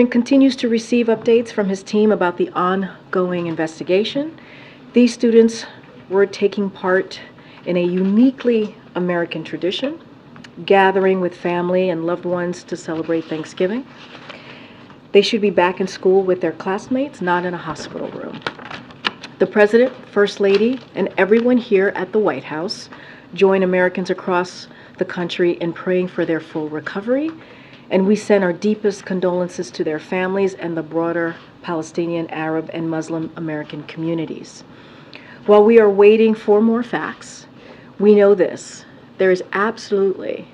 continues to receive updates from his team about the ongoing investigation. These students were taking part in a uniquely American tradition, gathering with family and loved ones to celebrate Thanksgiving. They should be back in school with their classmates, not in a hospital room. The President, First Lady, and everyone here at the White House join Americans across the country in praying for their full recovery, and we send our deepest condolences to their families and the broader Palestinian, Arab, and Muslim American communities. While we are waiting for more facts, we know this: there is absolutely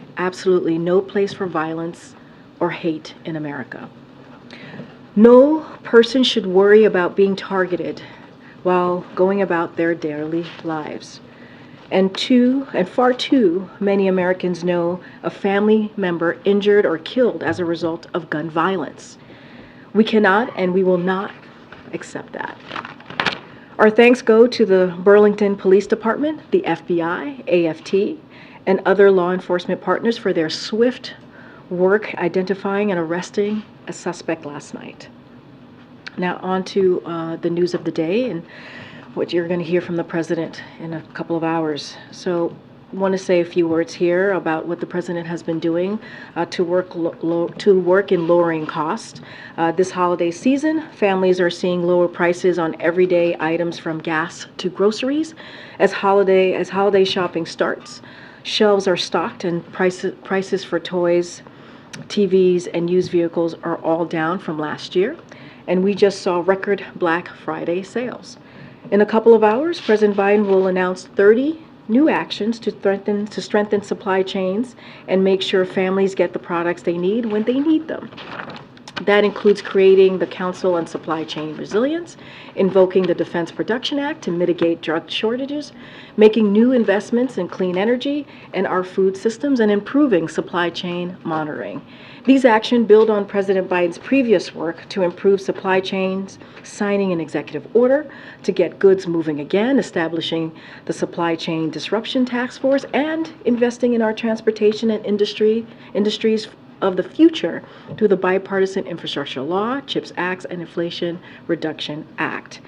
no place for violence or hate in America. No person should worry about being targeted while going about their daily lives. And far too many Americans know a family member injured or killed as a result of gun violence. We cannot and we will not accept that. Our thanks go to the Burlington Police Department, the FBI, AFT, and other law enforcement partners for their swift work identifying and arresting a suspect last night. Now on to the news of the day and what you're going to hear from the President in a couple of hours. So I want to say a few words here about what the President has been doing to work in lowering costs. This holiday season, families are seeing lower prices on everyday items from gas to groceries. As holiday shopping starts, shelves are stocked and prices for toys, TVs, and used vehicles are all down from last year. And we just saw record Black Friday sales. In a couple of hours, President Biden will announce 30 new actions to strengthen supply chains and make sure families get the products they need when they need them. That includes creating the Council on Supply Chain Resilience, invoking the Defense Production Act to mitigate drug shortages, making new investments in clean energy and our food systems, and improving supply chain monitoring. These actions build on President Biden's previous work to improve supply chains, signing an executive order to get goods moving again, establishing the Supply Chain Disruption Task Force, and investing in our transportation and industries of the future through the Bipartisan Infrastructure Law, CHIPS Act, and Inflation Reduction Act.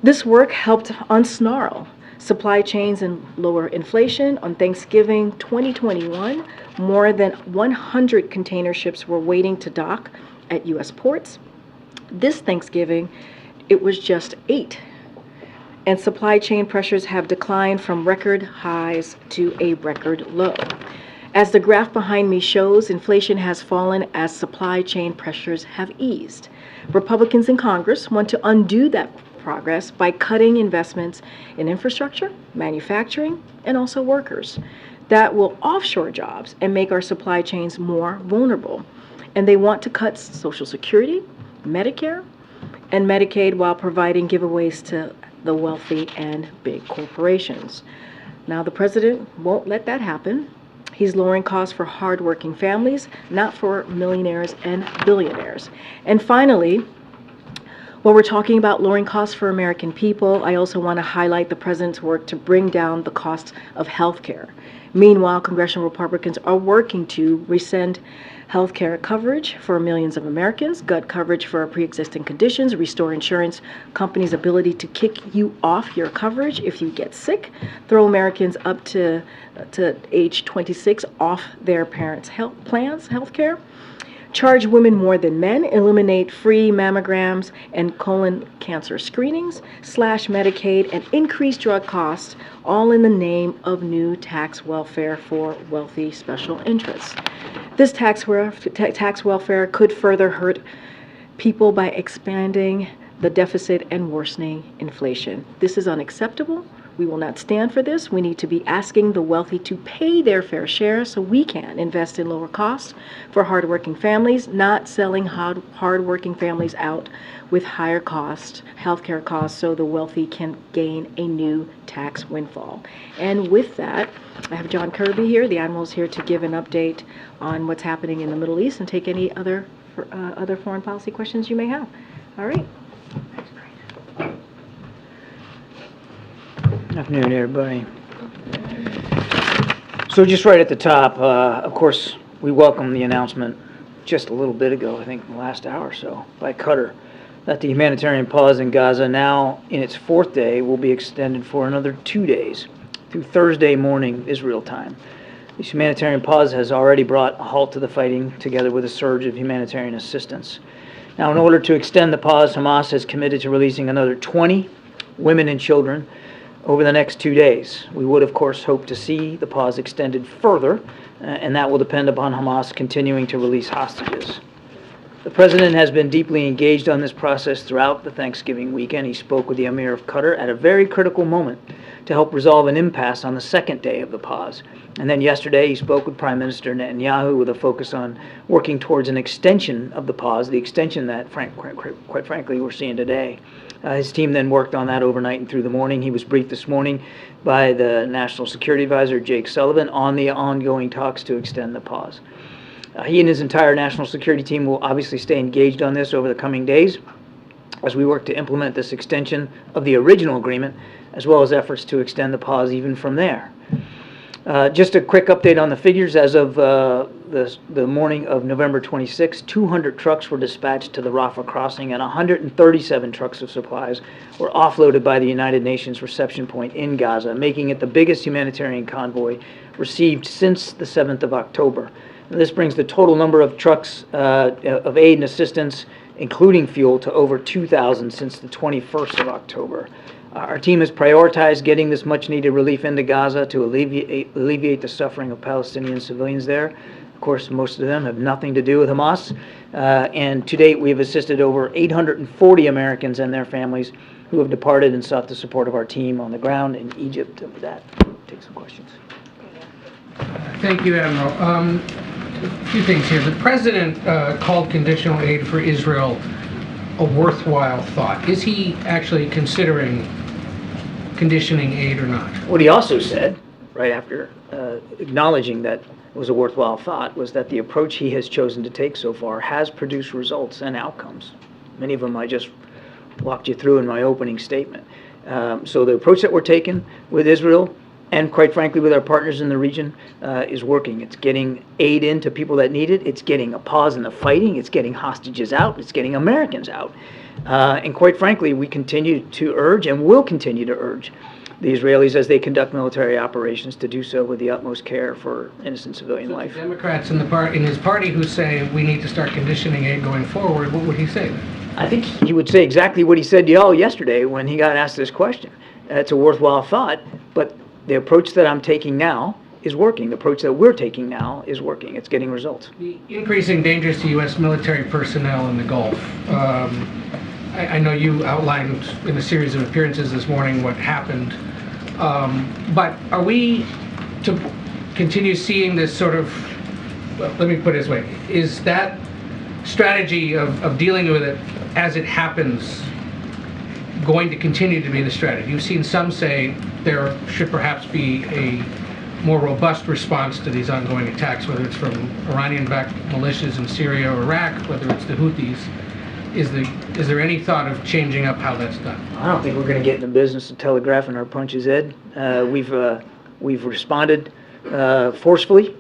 This work helped unsnarl supply chains and lower inflation. On Thanksgiving 2021, more than 100 container ships were waiting to dock at U.S. ports. This Thanksgiving, it was just 8. And supply chain pressures have declined from record highs to a record low. As the graph behind me shows, inflation has fallen as supply chain pressures have eased. Republicans in Congress want to undo that progress by cutting investments in infrastructure, manufacturing, and also workers. That will offshore jobs and make our supply chains more vulnerable. And they want to cut Social Security, Medicare, and Medicaid while providing giveaways to the wealthy and big corporations. Now, the President won't let that happen. He's lowering costs for hardworking families, not for millionaires and billionaires. And finally, while we're talking about lowering costs for American people, I also want to highlight the President's work to bring down the cost of health care. Meanwhile, congressional Republicans are working to rescind health care coverage for millions of Americans, gut coverage for pre-existing conditions, restore insurance companies' ability to kick you off your coverage if you get sick, throw Americans up to age 26 off their parents' health care, charge women more than men, eliminate free mammograms and colon cancer screenings, slash Medicaid, and increase drug costs, all in the name of new tax welfare for wealthy special interests. This tax welfare could further hurt people by expanding the deficit and worsening inflation. This is unacceptable. We will not stand for this. We need to be asking the wealthy to pay their fair share so we can invest in lower costs for hardworking families, not selling hardworking families out with higher cost healthcare costs so the wealthy can gain a new tax windfall. And with that, I have John Kirby here. The Admiral's here to give an update on what's happening in the Middle East and take any other foreign policy questions you may have. All right. Good afternoon, everybody. So just right at the top, of course, we welcome the announcement just a little bit ago, I think in the last hour or so, by Qatar, that the humanitarian pause in Gaza, now in its 4th day, will be extended for another 2 days through Thursday morning Israel time. This humanitarian pause has already brought a halt to the fighting, together with a surge of humanitarian assistance. Now, in order to extend the pause, Hamas has committed to releasing another 20 women and children over the next 2 days. We would, of course, hope to see the pause extended further, and that will depend upon Hamas continuing to release hostages. The President has been deeply engaged on this process throughout the Thanksgiving weekend. He spoke with the Emir of Qatar at a very critical moment to help resolve an impasse on the 2nd day of the pause. And then yesterday he spoke with Prime Minister Netanyahu with a focus on working towards an extension of the pause, the extension that, quite frankly, we're seeing today. His team then worked on that overnight and through the morning. He was briefed this morning by the National Security Advisor, Jake Sullivan, on the ongoing talks to extend the pause. He and his entire national security team will obviously stay engaged on this over the coming days as we work to implement this extension of the original agreement, as well as efforts to extend the pause even from there. Just a quick update on the figures. As of the morning of November 26, 200 trucks were dispatched to the Rafah crossing, and 137 trucks of supplies were offloaded by the United Nations reception point in Gaza, making it the biggest humanitarian convoy received since the 7th of October. This brings the total number of trucks of aid and assistance, including fuel, to over 2,000 since the 21st of October. Our team has prioritized getting this much-needed relief into Gaza to alleviate the suffering of Palestinian civilians there. Of course, most of them have nothing to do with Hamas. And to date, we have assisted over 840 Americans and their families who have departed and sought the support of our team on the ground in Egypt. And with that, take some questions. Thank you, Admiral. A few things here. The President called conditional aid for Israel a worthwhile thought. Is he actually considering conditioning aid or not? What he also said, right after acknowledging that it was a worthwhile thought, was that the approach he has chosen to take so far has produced results and outcomes. Many of them I just walked you through in my opening statement. So the approach that we're taking with Israel, and quite frankly with our partners in the region, is working. It's getting aid in to people that need it. It's getting a pause in the fighting. It's getting hostages out. It's getting Americans out. And quite frankly, we continue to urge and will continue to urge the Israelis as they conduct military operations to do so with the utmost care for innocent civilian life. Democrats in his party who say we need to start conditioning aid going forward, what would he say then? I think he would say exactly what he said to y'all yesterday when he got asked this question. It's a worthwhile thought, but the approach that I'm taking now is working. The approach that we're taking now is working. It's getting results. The increasing dangers to U.S. military personnel in the Gulf. I know you outlined in a series of appearances this morning what happened. But are we to continue seeing this sort of, well, let me put it this way, is that strategy of dealing with it as it happens going to continue to be the strategy? You've seen some say there should perhaps be a more robust response to these ongoing attacks, whether it's from Iranian-backed militias in Syria or Iraq, whether it's the Houthis. Is there any thought of changing up how that's done? I don't think we're going to get in the business of telegraphing our punches, Ed. We've responded forcefully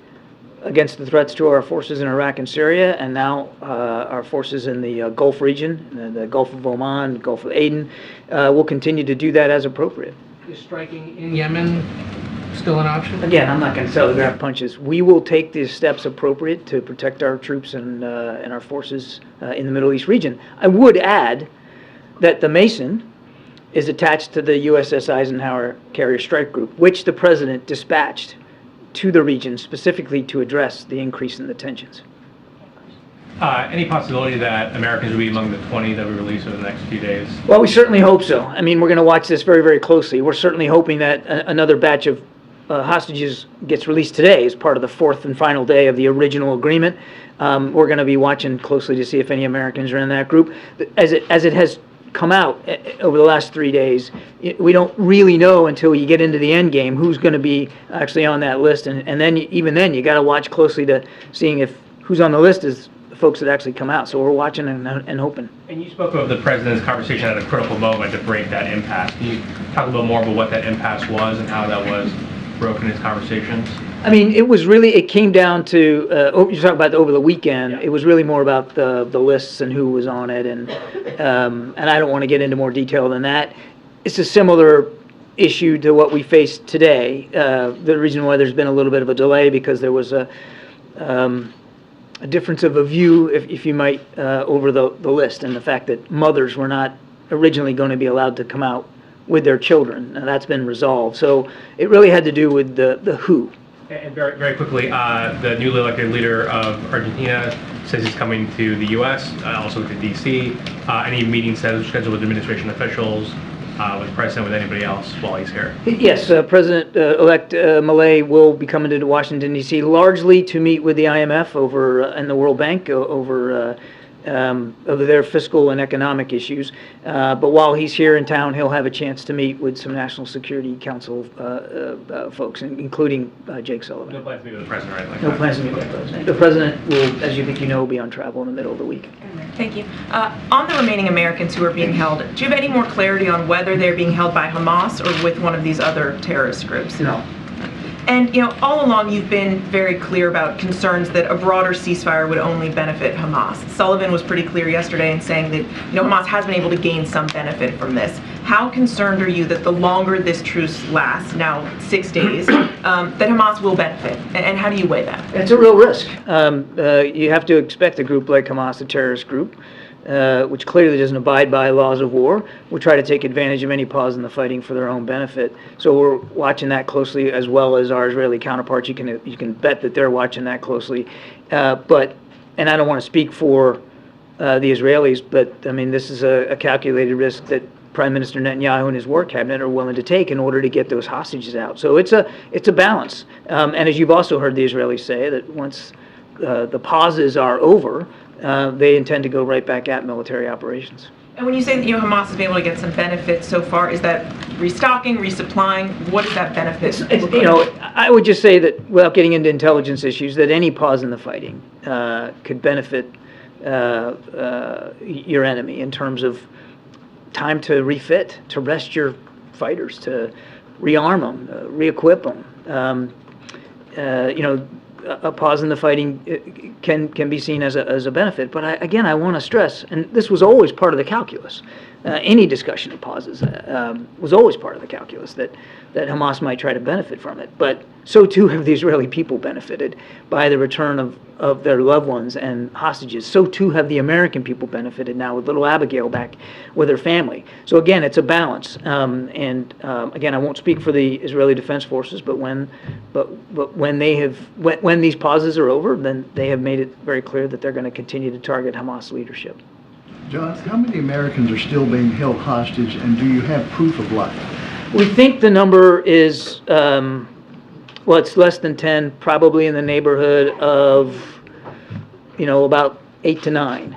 against the threats to our forces in Iraq and Syria, and now our forces in the Gulf region, the Gulf of Oman, Gulf of Aden, will continue to do that as appropriate. Is striking in Yemen still an option? Again, I'm not going to telegraph punches. We will take the steps appropriate to protect our troops and our forces in the Middle East region. I would add that the Mason is attached to the USS Eisenhower Carrier Strike Group, which the President dispatched to the region specifically to address the increase in the tensions. Any possibility that Americans will be among the 20 that we release over the next few days? Well, we certainly hope so. I mean, we're going to watch this very, very closely. We're certainly hoping that another batch of hostages gets released today as part of the 4th and final day of the original agreement. We're going to be watching closely to see if any Americans are in that group. As it has come out over the last 3 days, we don't really know until you get into the end game who's going to be actually on that list, and then even then you got to watch closely to seeing if who's on the list is the folks that actually come out. So we're watching and hoping. And you spoke of the President's conversation at a critical moment to break that impasse. Can you talk a little more about what that impasse was and how that was broken in his conversations? I mean, it came down to, you're talking about over the weekend, it was really more about the lists and who was on it, and I don't want to get into more detail than that. It's a similar issue to what we face today. The reason why there's been a little bit of a delay, because there was a difference of a view, if you might, over the list, and the fact that mothers were not originally going to be allowed to come out with their children, and that's been resolved. So it really had to do with the who. And very, very quickly, the newly elected leader of Argentina says he's coming to the U.S., also to D.C. Any meetings scheduled with administration officials, with the president, with anybody else while he's here? Yes, President-elect Milei will be coming to Washington, D.C., largely to meet with the IMF and the World Bank over their fiscal and economic issues. But while he's here in town, he'll have a chance to meet with some National Security Council folks, including Jake Sullivan. No plans to meet with the president, right? Like No plans to meet with the president. The president will, as you think you know, be on travel in the middle of the week. Thank you. On the remaining Americans who are being held, do you have any more clarity on whether they're being held by Hamas or with one of these other terrorist groups? No. And, all along you've been very clear about concerns that a broader ceasefire would only benefit Hamas. Sullivan was pretty clear yesterday in saying that, Hamas has been able to gain some benefit from this. How concerned are you that the longer this truce lasts, now 6 days, that Hamas will benefit? And how do you weigh that? It's a real risk. You have to expect a group like Hamas, a terrorist group, which clearly doesn't abide by laws of war, will try to take advantage of any pause in the fighting for their own benefit. So we're watching that closely, as well as our Israeli counterparts. You can bet that they're watching that closely. And I don't want to speak for the Israelis, but I mean, this is a calculated risk that Prime Minister Netanyahu and his war cabinet are willing to take in order to get those hostages out. So it's a balance. And as you've also heard the Israelis say, that once the pauses are over, they intend to go right back at military operations. And when you say that Hamas has been able to get some benefit so far, is that restocking, resupplying? What is that benefit? I would just say that, without getting into intelligence issues, that any pause in the fighting could benefit your enemy in terms of time to refit, to rest your fighters, to rearm them, re-equip them. A pause in the fighting can be seen as a benefit. But I want to stress, and this was always part of the calculus, any discussion of pauses was always part of the calculus, that Hamas might try to benefit from it. But so too have the Israeli people benefited by the return of their loved ones and hostages. So too have the American people benefited now with little Abigail back with her family. So again, it's a balance. Again, I won't speak for the Israeli Defense Forces, but when these pauses are over, then they have made it very clear that they're going to continue to target Hamas leadership. John, how many Americans are still being held hostage, and do you have proof of life? We think the number is, it's less than 10, probably in the neighborhood of, about 8 to 9.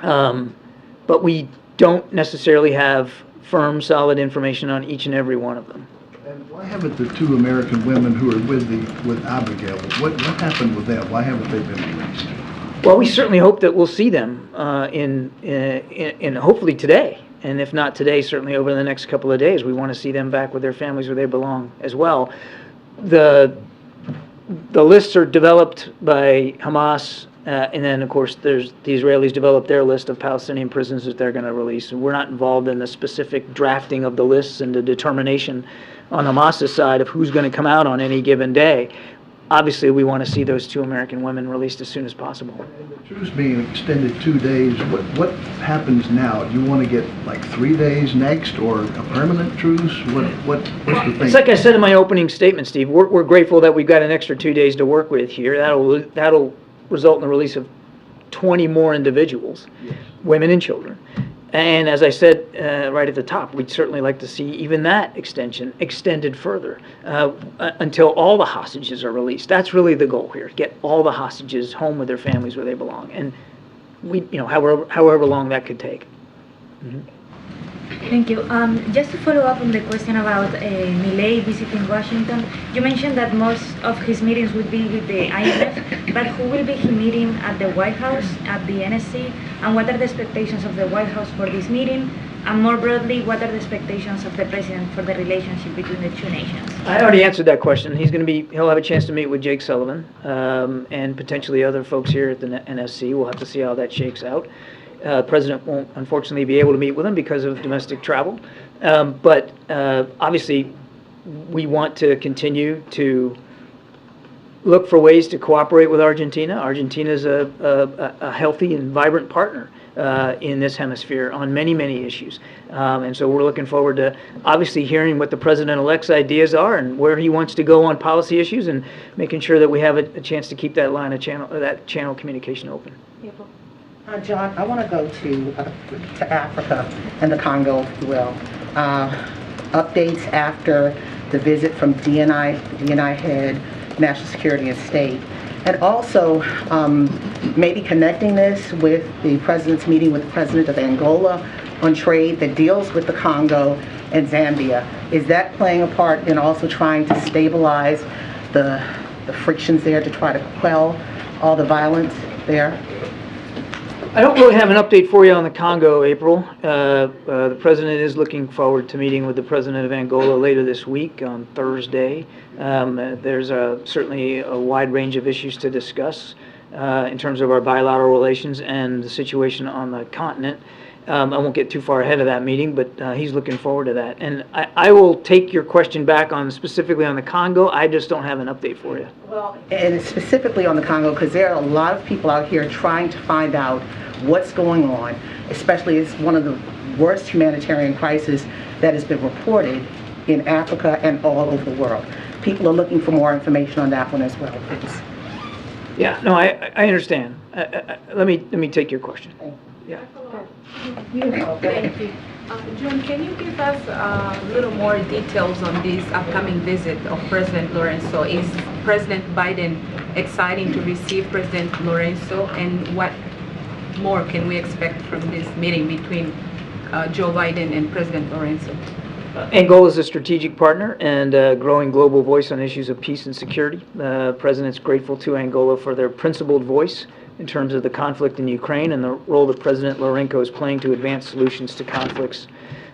But we don't necessarily have firm, solid information on each and every one of them. And why haven't the two American women who are with Abigail, what happened with them? Why haven't they been released? Well, we certainly hope that we'll see them in hopefully today, and if not today, certainly over the next couple of days. We want to see them back with their families where they belong as well. The lists are developed by Hamas, and then of course the Israelis develop their list of Palestinian prisoners that they're going to release. And we're not involved in the specific drafting of the lists and the determination on Hamas's side of who's going to come out on any given day. Obviously, we want to see those two American women released as soon as possible. And the truce being extended 2 days, what happens now? Do you want to get like 3 days next, or a permanent truce? What's the thing? It's like I said in my opening statement, Steve. We're grateful that we've got an extra 2 days to work with here. That'll result in the release of 20 more individuals, yes, women and children. And as I said right at the top, we'd certainly like to see even that extension extended further until all the hostages are released. That's really the goal here: get all the hostages home with their families where they belong, and however long that could take. Mm-hmm. Thank you. Just to follow up on the question about Milei visiting Washington, you mentioned that most of his meetings would be with the IMF, but who will be he meeting at the White House, at the NSC, and what are the expectations of the White House for this meeting? And more broadly, what are the expectations of the president for the relationship between the two nations? I already answered that question. He'll have a chance to meet with Jake Sullivan and potentially other folks here at the NSC. We'll have to see how that shakes out. The president won't, unfortunately, be able to meet with him because of domestic travel. But obviously, we want to continue to look for ways to cooperate with Argentina. Argentina is a healthy and vibrant partner in this hemisphere on many, many issues. And so we're looking forward to obviously hearing what the president-elect's ideas are and where he wants to go on policy issues, and making sure that we have a chance to keep that line of channel of communication open. John, I want to go to Africa and the Congo, if you will. Updates after the visit from DNI head, National Security and State. And also, maybe connecting this with the president's meeting with the president of Angola on trade that deals with the Congo and Zambia. Is that playing a part in also trying to stabilize the frictions there, to try to quell all the violence there? I don't really have an update for you on the Congo, April. The president is looking forward to meeting with the president of Angola later this week on Thursday. There's certainly a wide range of issues to discuss in terms of our bilateral relations and the situation on the continent. I won't get too far ahead of that meeting, but he's looking forward to that. And I will take your question back on specifically on the Congo. I just don't have an update for you. Well, and specifically on the Congo, because there are a lot of people out here trying to find out what's going on, especially it's one of the worst humanitarian crises that has been reported in Africa and all over the world. People are looking for more information on that one as well, please. Yeah, no, I understand. Let me take your question. Yeah. Thank you. John, can you give us a little more details on this upcoming visit of President Lorenzo? Is President Biden excited to receive President Lorenzo, and what more can we expect from this meeting between Joe Biden and President Lorenzo? Angola is a strategic partner and a growing global voice on issues of peace and security. The President's grateful to Angola for their principled voice in terms of the conflict in Ukraine and the role that President Lourenço is playing to advance solutions to conflicts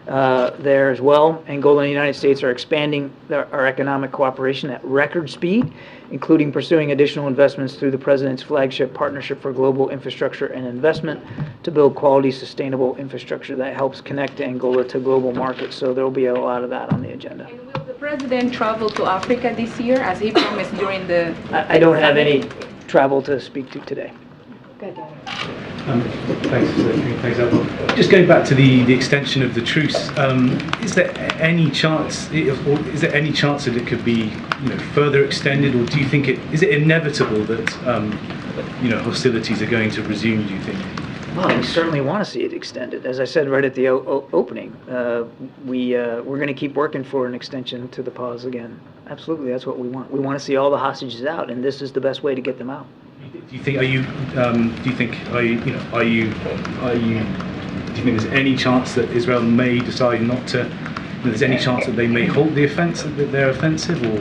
there as well. Angola and the United States are expanding our economic cooperation at record speed, including pursuing additional investments through the President's flagship Partnership for Global Infrastructure and Investment to build quality, sustainable infrastructure that helps connect Angola to global markets. So there will be a lot of that on the agenda. And will the President travel to Africa this year, as he promised during the... I don't have any travel to speak to today. Thanks, Albert. Just going back to the extension of the truce, is there any chance that it could be, further extended, or do you think is it inevitable that hostilities are going to resume? Do you think? Well, we certainly want to see it extended. As I said right at the opening, we're going to keep working for an extension to the pause again. Absolutely, that's what we want. We want to see all the hostages out, and this is the best way to get them out. Do you think? Do you think there's any chance that Israel may decide not to? There's any chance that they may halt the offensive, that they're offensive, or?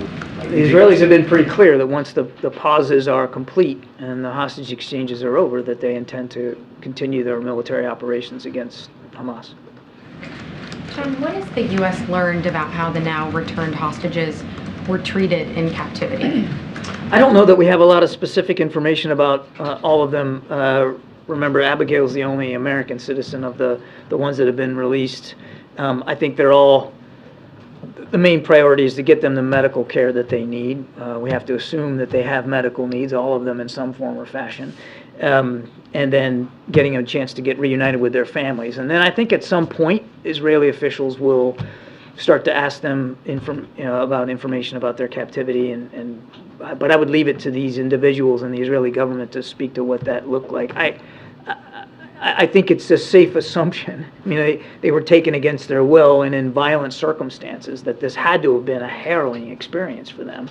The Israelis have been pretty clear that once the pauses are complete and the hostage exchanges are over, that they intend to continue their military operations against Hamas. John, what has the U.S. learned about how the now returned hostages were treated in captivity? I don't know that we have a lot of specific information about all of them. Remember, Abigails the only American citizen of the ones that have been released. I think they're all, the main priority is to get them the medical care that they need. We have to assume that they have medical needs, all of them in some form or fashion. And then getting a chance to get reunited with their families. And then I think at some point, Israeli officials will start to ask them about information about their captivity, but I would leave it to these individuals and the Israeli government to speak to what that looked like. I think it's a safe assumption. I mean, they were taken against their will and in violent circumstances, that this had to have been a harrowing experience for them.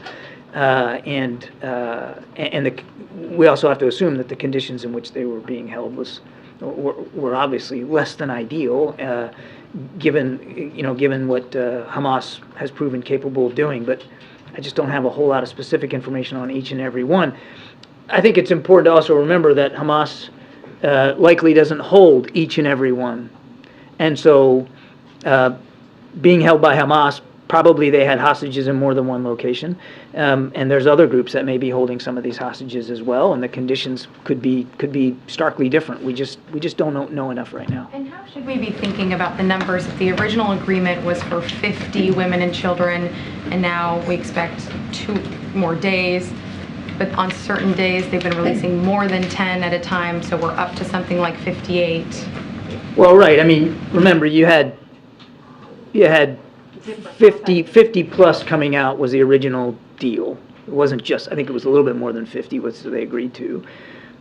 We also have to assume that the conditions in which they were being held were obviously less than ideal, given what Hamas has proven capable of doing. But I just don't have a whole lot of specific information on each and every one. I think it's important to also remember that Hamas likely doesn't hold each and every one. And so being held by Hamas, probably they had hostages in more than one location. And there's other groups that may be holding some of these hostages as well, and the conditions could be starkly different. We just don't know enough right now. And how should we be thinking about the numbers? If the original agreement was for 50 women and children, and now we expect 2 more days, but on certain days they've been releasing more than 10 at a time, so we're up to something like 58. Well, right. I mean, remember, you had 50 plus coming out was the original deal. It wasn't just, I think it was a little bit more than 50 was they agreed to.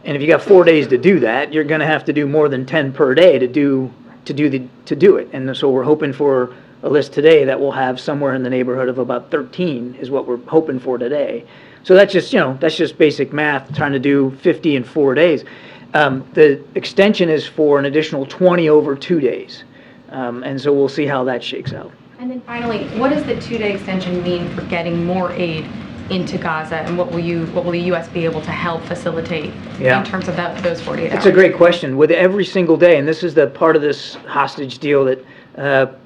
And if you got 4 days to do that, you're going to have to do more than 10 per day to do it. And so we're hoping for a list today that will have somewhere in the neighborhood of about 13 is what we're hoping for today. So that's just basic math, trying to do 50 in 4 days. The extension is for an additional 20 over 2 days. And so we'll see how that shakes out. And then finally, what does the 2-day extension mean for getting more aid into Gaza, and what will the U.S. be able to help facilitate in terms of those 48 hours? It's a great question. With every single day, and this is the part of this hostage deal that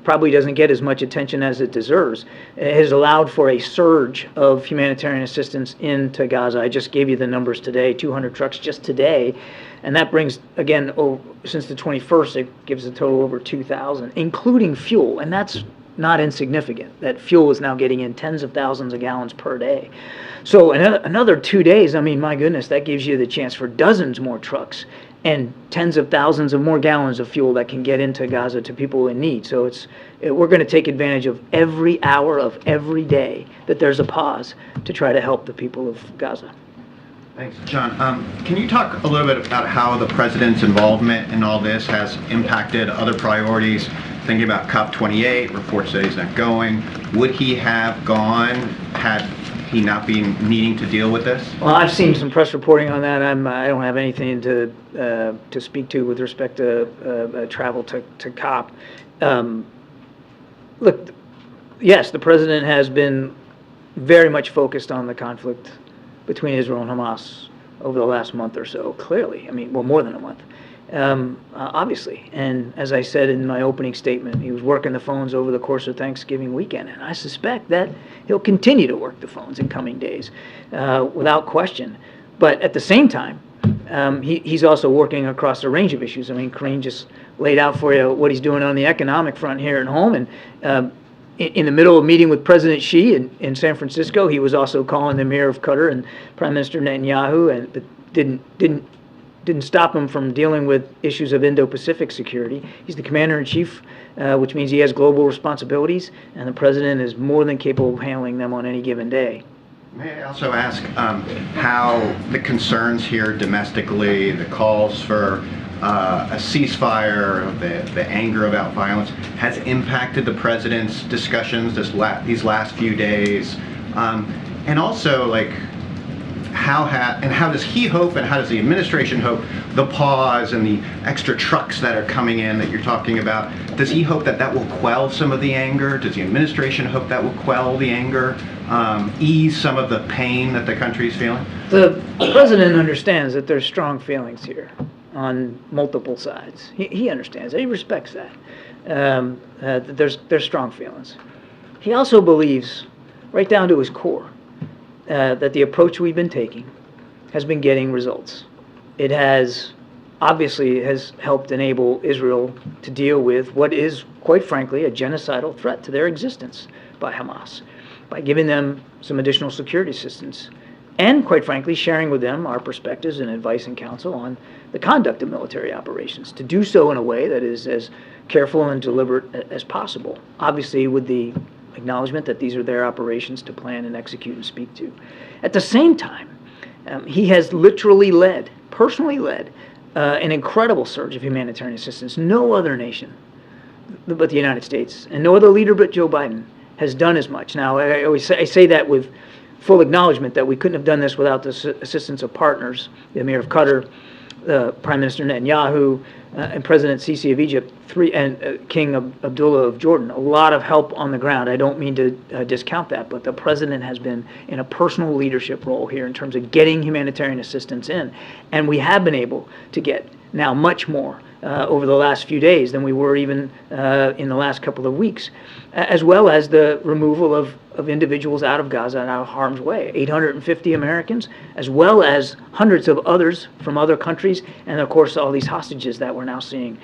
probably doesn't get as much attention as it deserves, it has allowed for a surge of humanitarian assistance into Gaza. I just gave you the numbers today, 200 trucks just today, and that brings, again, since the 21st, it gives a total over 2,000, including fuel, and that's not insignificant. That fuel is now getting in tens of thousands of gallons per day. So another 2 days, I mean, my goodness, that gives you the chance for dozens more trucks and tens of thousands of more gallons of fuel that can get into Gaza to people in need. So we're going to take advantage of every hour of every day that there's a pause to try to help the people of Gaza. Thanks. John, can you talk a little bit about how the president's involvement in all this has impacted other priorities? Thinking about COP28, reports say he's not going. Would he have gone had he not been needing to deal with this? Well, I've seen some press reporting on that. I don't have anything to speak to with respect to travel to COP. Look, yes, the president has been very much focused on the conflict between Israel and Hamas over the last month or so, clearly. I mean, well, more than a month. Obviously, and as I said in my opening statement, he was working the phones over the course of Thanksgiving weekend, and I suspect that he'll continue to work the phones in coming days, without question. But at the same time, he's also working across a range of issues. I mean, Karine just laid out for you what he's doing on the economic front here at home, and in the middle of meeting with President Xi in San Francisco, he was also calling the Emir of Qatar and Prime Minister Netanyahu, but didn't stop him from dealing with issues of Indo-Pacific security. He's the commander-in-chief, which means he has global responsibilities, and the president is more than capable of handling them on any given day. May I also ask how the concerns here domestically, the calls for a ceasefire, the anger about violence, has impacted the president's discussions these last few days? And also, like, how does he hope, and how does the administration hope, the pause and the extra trucks that are coming in that you're talking about, does he hope that will quell some of the anger? Does the administration hope that will quell the anger, ease some of the pain that the country is feeling? The president understands that there's strong feelings here on multiple sides. He understands that. He respects that. There's strong feelings. He also believes, right down to his core, that the approach we've been taking has been getting results. It has helped enable Israel to deal with what is, quite frankly, a genocidal threat to their existence by Hamas, by giving them some additional security assistance, and, quite frankly, sharing with them our perspectives and advice and counsel on the conduct of military operations, to do so in a way that is as careful and deliberate as possible, obviously with the acknowledgement that these are their operations to plan and execute and speak to. At the same time, he has literally personally led an incredible surge of humanitarian assistance. No other nation but the United States, and no other leader but Joe Biden, has done as much. Now, I say that with full acknowledgement that we couldn't have done this without the assistance of partners, the Emir of Qatar, Prime Minister Netanyahu, and President Sisi of Egypt, and King Abdullah of Jordan. A lot of help on the ground. I don't mean to discount that, but the president has been in a personal leadership role here in terms of getting humanitarian assistance in. And we have been able to get now much more over the last few days than we were even in the last couple of weeks, as well as the removal of individuals out of Gaza and out of harm's way. 850 Americans, as well as hundreds of others from other countries, and of course all these hostages that we're now seeing.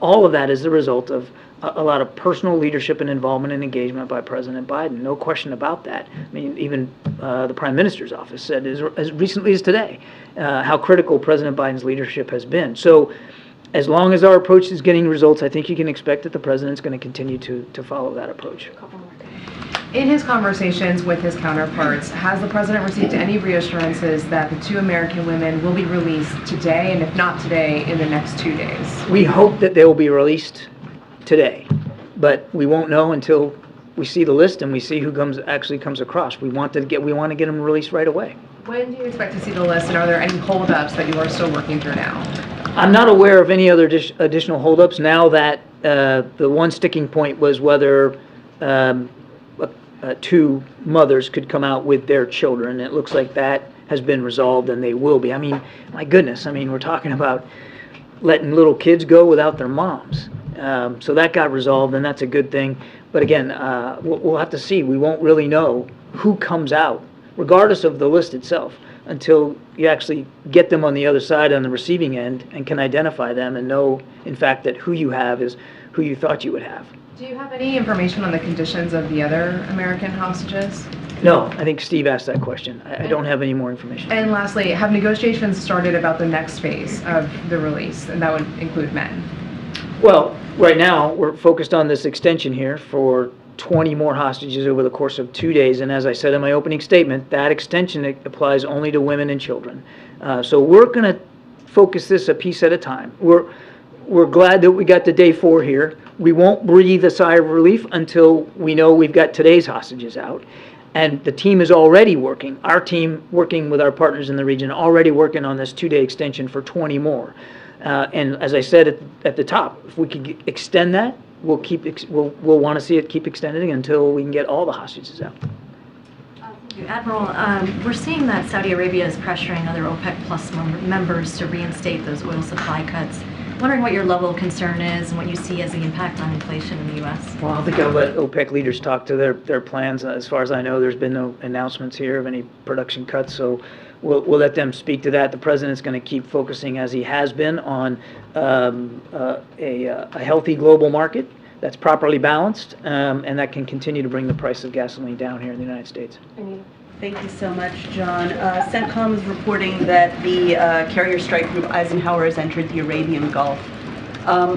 All of that is the result of a lot of personal leadership and involvement and engagement by President Biden. No question about that. I mean, even the Prime Minister's office said as recently as today how critical President Biden's leadership has been. So as long as our approach is getting results, I think you can expect that the President's going to continue to follow that approach. In his conversations with his counterparts, has the President received any reassurances that the 2 American women will be released today, and if not today, in the next 2 days? We hope that they will be released today, but we won't know until we see the list and we see who actually comes across. We want to get them released right away. When do you expect to see the list, and are there any holdups that you are still working through now? I'm not aware of any other additional holdups now that the one sticking point was whether 2 mothers could come out with their children. It looks like that has been resolved, and they will be. I mean, my goodness, I mean, we're talking about letting little kids go without their moms. So that got resolved, and that's a good thing. But again, we'll have to see. We won't really know who comes out, regardless of the list itself, until you actually get them on the other side, on the receiving end, and can identify them and know, in fact, that who you have is who you thought you would have. Do you have any information on the conditions of the other American hostages? No, I think Steve asked that question. I don't have any more information. And lastly, have negotiations started about the next phase of the release, and that would include men? Well, right now, we're focused on this extension here for 20 more hostages over the course of 2 days, and as I said in my opening statement, that extension applies only to women and children. So we're going to focus this a piece at a time. We're glad that we got to day 4 here. We won't breathe a sigh of relief until we know we've got today's hostages out. And the team is already working, our team working with our partners in the region, already working on this 2-day extension for 20 more. And as I said at the top, if we could extend that, we'll want to see it keep extending until we can get all the hostages out. Thank you. Admiral, we're seeing that Saudi Arabia is pressuring other OPEC Plus members to reinstate those oil supply cuts. Wondering what your level of concern is and what you see as the impact on inflation in the U.S. Well, I think I'll let OPEC leaders talk to their plans. As far as I know, there's been no announcements here of any production cuts, so we'll let them speak to that. The President's going to keep focusing, as he has been, on a healthy global market that's properly balanced and that can continue to bring the price of gasoline down here in the United States. Thank you so much, John. CENTCOM is reporting that the carrier strike group Eisenhower has entered the Arabian Gulf.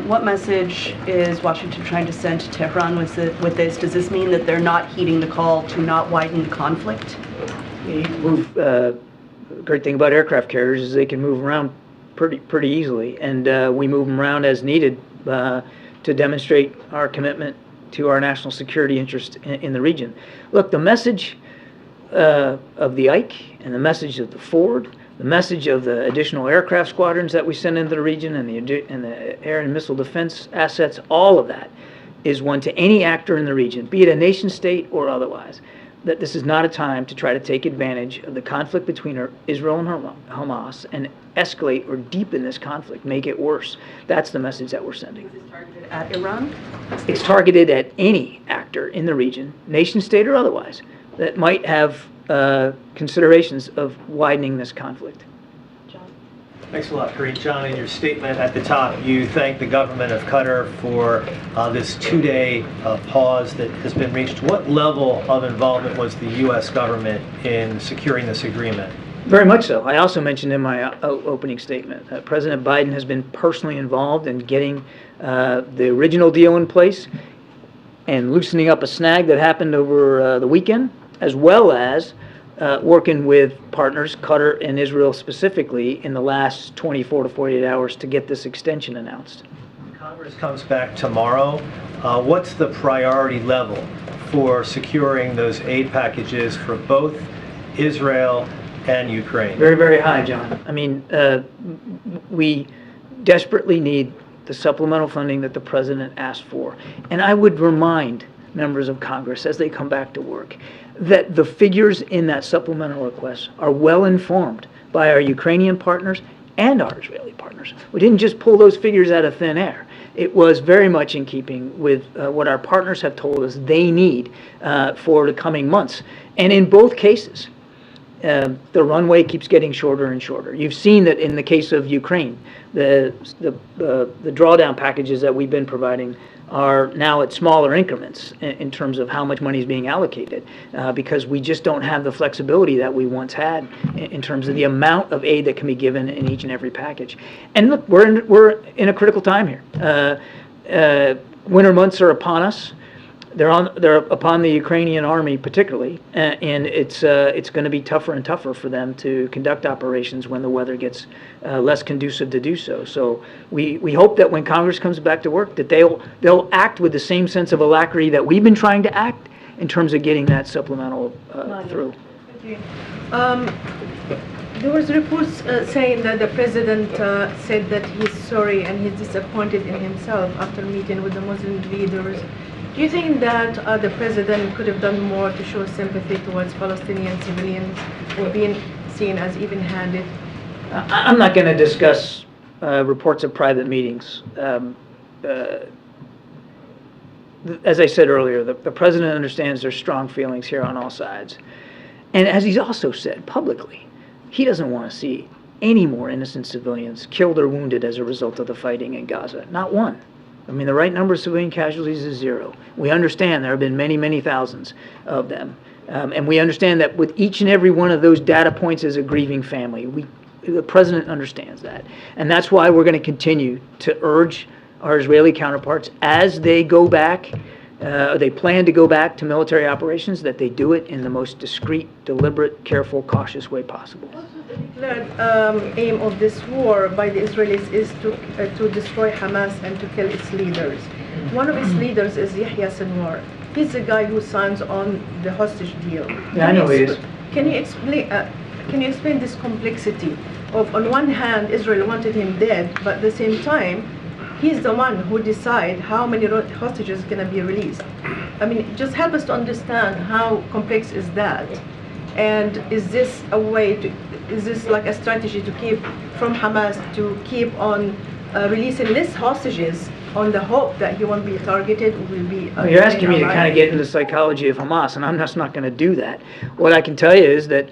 What message is Washington trying to send to Tehran with this? Does this mean that they're not heeding the call to not widen the conflict? The great thing about aircraft carriers is they can move around pretty easily, and we move them around as needed to demonstrate our commitment to our national security interest in the region. Look, the message of the Ike and the message of the Ford, the message of the additional aircraft squadrons that we send into the region and the air and missile defense assets, all of that is one to any actor in the region, be it a nation state or otherwise, that this is not a time to try to take advantage of the conflict between Israel and Hamas and escalate or deepen this conflict, make it worse. That's the message that we're sending. Is this targeted at Iran? It's targeted at any actor in the region, nation state or otherwise, that might have considerations of widening this conflict. Thanks a lot, Karine. John, in your statement at the top, you thanked the government of Qatar for this 2-day pause that has been reached. What level of involvement was the U.S. government in securing this agreement? Very much so. I also mentioned in my opening statement that President Biden has been personally involved in getting the original deal in place and loosening up a snag that happened over the weekend, as well as working with partners, Qatar and Israel specifically, in the last 24 to 48 hours to get this extension announced. Congress comes back tomorrow. What's the priority level for securing those aid packages for both Israel and Ukraine? Very, very high, John. I mean, we desperately need the supplemental funding that the President asked for. And I would remind members of Congress as they come back to work that the figures in that supplemental request are well informed by our Ukrainian partners and our Israeli partners. We didn't just pull those figures out of thin air. It was very much in keeping with what our partners have told us they need for the coming months. And in both cases, the runway keeps getting shorter and shorter. You've seen that in the case of Ukraine, the drawdown packages that we've been providing are now at smaller increments in terms of how much money is being allocated, because we just don't have the flexibility that we once had in terms of the amount of aid that can be given in each and every package. And look, we're in a critical time here. Winter months are upon us. They're upon the Ukrainian army particularly, and it's going to be tougher and tougher for them to conduct operations when the weather gets less conducive to do so. So we hope that when Congress comes back to work, that they'll act with the same sense of alacrity that we've been trying to act in terms of getting that supplemental through. There was reports saying that the president said that he's sorry and he's disappointed in himself after meeting with the Muslim leaders. Do you think that the president could have done more to show sympathy towards Palestinian civilians who are being seen as even-handed? I'm not going to discuss reports of private meetings. As I said earlier, the president understands there's strong feelings here on all sides. And as he's also said publicly, he doesn't want to see any more innocent civilians killed or wounded as a result of the fighting in Gaza. Not one. I mean, the right number of civilian casualties is 0. We understand there have been many, many thousands of them. And we understand that with each and every one of those data points as a grieving family. The president understands that. And that's why we're going to continue to urge our Israeli counterparts as they go back, they plan to go back to military operations, that they do it in the most discreet, deliberate, careful, cautious way possible. The aim of this war by the Israelis is to destroy Hamas and to kill its leaders. One of its leaders is Yahya Sinwar. He's the guy who signs on the hostage deal. Yeah, I know he is. Can you explain this complexity of, on one hand, Israel wanted him dead, but at the same time, he's the one who decides how many hostages are going to be released. I mean, just help us to understand how complex is that, and is this a way to? Is this like a strategy to keep from Hamas to keep on releasing less hostages on the hope that he won't be targeted or will be... You're asking me to kind of get into the psychology of Hamas, and I'm just not going to do that. What I can tell you is that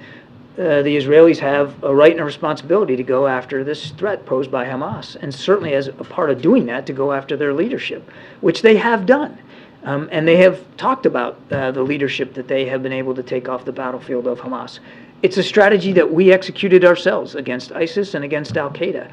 the Israelis have a right and a responsibility to go after this threat posed by Hamas, and certainly as a part of doing that, to go after their leadership, which they have done. And they have talked about the leadership that they have been able to take off the battlefield of Hamas. It's a strategy that we executed ourselves against ISIS and against Al-Qaeda.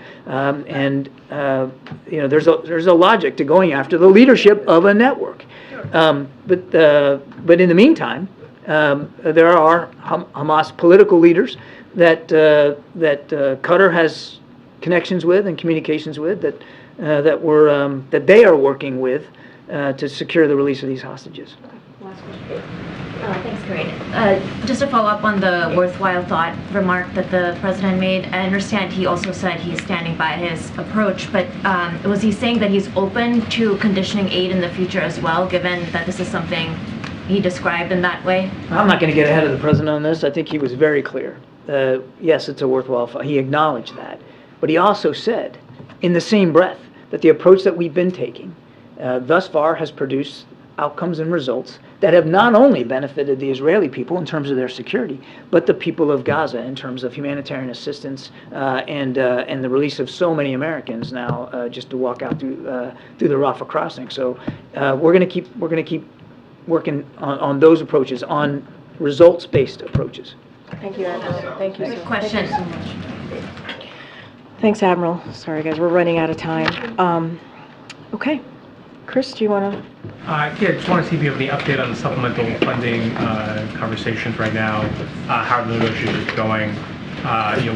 There's a logic to going after the leadership of a network. But in the meantime, there are Hamas political leaders that Qatar has connections with and communications with that they are working with to secure the release of these hostages. Last question. Thanks, Karine. Just to follow up on the worthwhile thought remark that the president made, I understand he also said he's standing by his approach, but was he saying that he's open to conditioning aid in the future as well, given that this is something he described in that way? I'm not going to get ahead of the president on this. I think he was very clear. Yes, it's a worthwhile thought. He acknowledged that. But he also said, in the same breath, that the approach that we've been taking thus far has produced outcomes and results that have not only benefited the Israeli people in terms of their security, but the people of Gaza in terms of humanitarian assistance and the release of so many Americans now just to walk out through the Rafah crossing. So we're going to keep working on those approaches, on results-based approaches. Thank you, Admiral. Thank you. Question. Thank you so much. Thanks, Admiral. Sorry, guys, we're running out of time. Okay. Chris, do you want to? Yeah, just want to see if you have any update on the supplemental funding conversations right now. How are the negotiations going?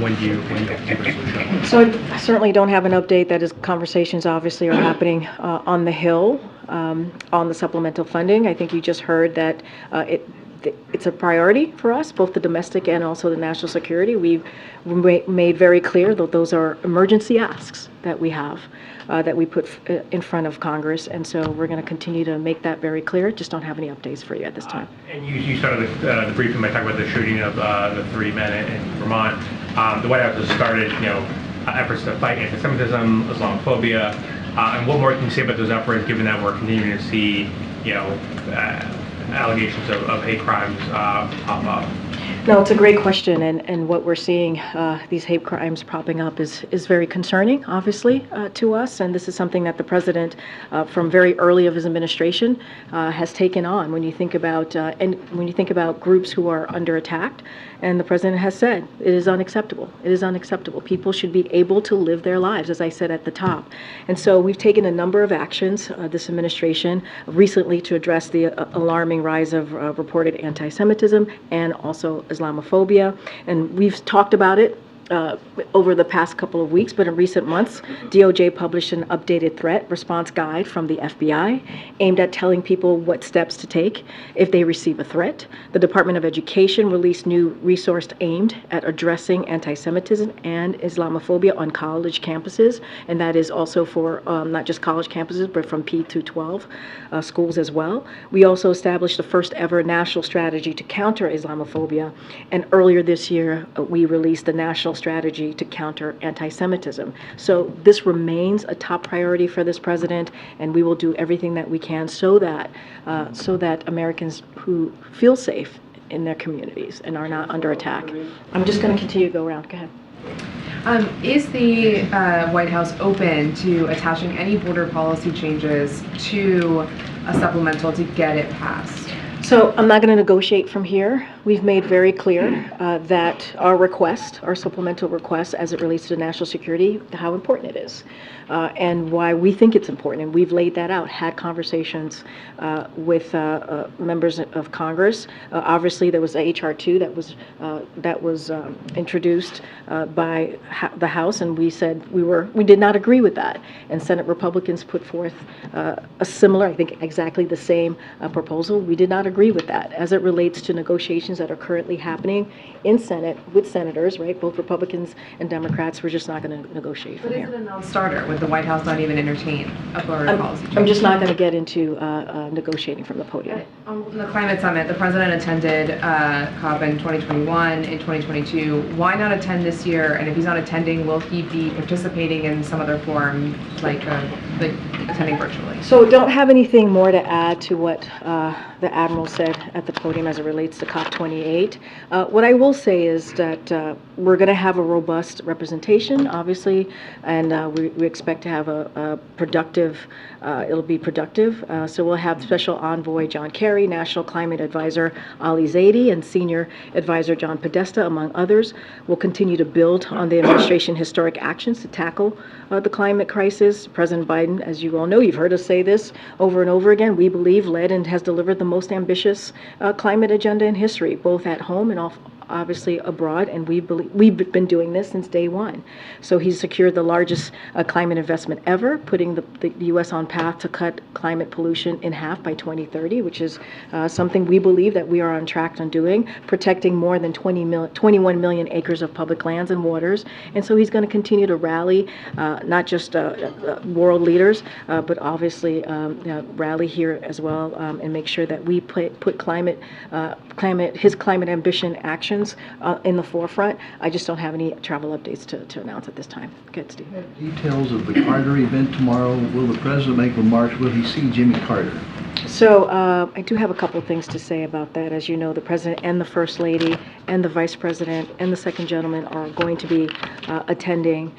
When do you see resolution? So I certainly don't have an update. That is, conversations obviously are happening on the Hill on the supplemental funding. I think you just heard that it's a priority for us, both the domestic and also the national security. We've made very clear that those are emergency asks that we have, that we put in front of Congress, and so we're going to continue to make that very clear. Just don't have any updates for you at this time. And you started the briefing by talking about the shooting of the 3 men in Vermont. The White House has started, efforts to fight anti-Semitism, Islamophobia, and what more can you say about those efforts, given that we're continuing to see, allegations of hate crimes pop up? No, it's a great question, and what we're seeing, these hate crimes popping up is very concerning, obviously, to us, and this is something that the president, from very early of his administration, has taken on. When you think about groups who are under attack, and the president has said it is unacceptable. It is unacceptable. People should be able to live their lives, as I said at the top, and so we've taken a number of actions, this administration, recently to address the alarming rise of reported anti-Semitism and also Islamophobia, and we've talked about it over the past couple of weeks, but in recent months, DOJ published an updated threat response guide from the FBI aimed at telling people what steps to take if they receive a threat. The Department of Education released new resources aimed at addressing anti-Semitism and Islamophobia on college campuses, and that is also for not just college campuses, but from P through 12 schools as well. We also established the first ever national strategy to counter Islamophobia, and earlier this year, we released the national strategy to counter anti-Semitism. So this remains a top priority for this president, and we will do everything that we can so that Americans who feel safe in their communities and are not under attack. I'm just going to continue to go around. Go ahead. Is the White House open to attaching any border policy changes to a supplemental to get it passed? So I'm not going to negotiate from here. We've made very clear that our supplemental request as it relates to national security, how important it is, and why we think it's important. And we've laid that out, had conversations with members of Congress. Obviously, there was a H.R. 2 that was introduced by the House, and we said we did not agree with that. And Senate Republicans put forth a similar, I think exactly the same proposal. We did not agree with that as it relates to negotiations that are currently happening in Senate with senators, right? Both Republicans and Democrats. We're just not going to negotiate from here. But is it a non-starter with the White House not even entertain a border policy change? I'm just not going to get into negotiating from the podium. On the climate summit, the president attended COP in 2021, in 2022. Why not attend this year? And if he's not attending, will he be participating in some other form, like attending virtually? So don't have anything more to add to what the Admiral said at the podium as it relates to COP28. What I will say is that we're going to have a robust representation, obviously, and we expect to have a productive, it'll be productive. So we'll have Special Envoy John Kerry, National Climate Advisor Ali Zaidi, and Senior Advisor John Podesta, among others. We'll continue to build on the administration's historic actions to tackle the climate crisis. President Biden, as you all know, you've heard us say this over and over again, we believe led and has delivered the most ambitious climate agenda in history, both at home and obviously abroad, and we've been doing this since day one. So he's secured the largest climate investment ever, putting the U.S. on path to cut climate pollution in half by 2030, which is something we believe that we are on track on doing, protecting more than 21 million acres of public lands and waters. And so he's going to continue to rally not just world leaders, but obviously rally here as well, and make sure that we put his climate ambition actions in the forefront. I just don't have any travel updates to announce at this time. Good, Steve. Details of the Carter event tomorrow. Will the president make remarks? Will he see Jimmy Carter? So I do have a couple things to say about that. As you know, the president and the first lady and the vice president and the second gentleman are going to be attending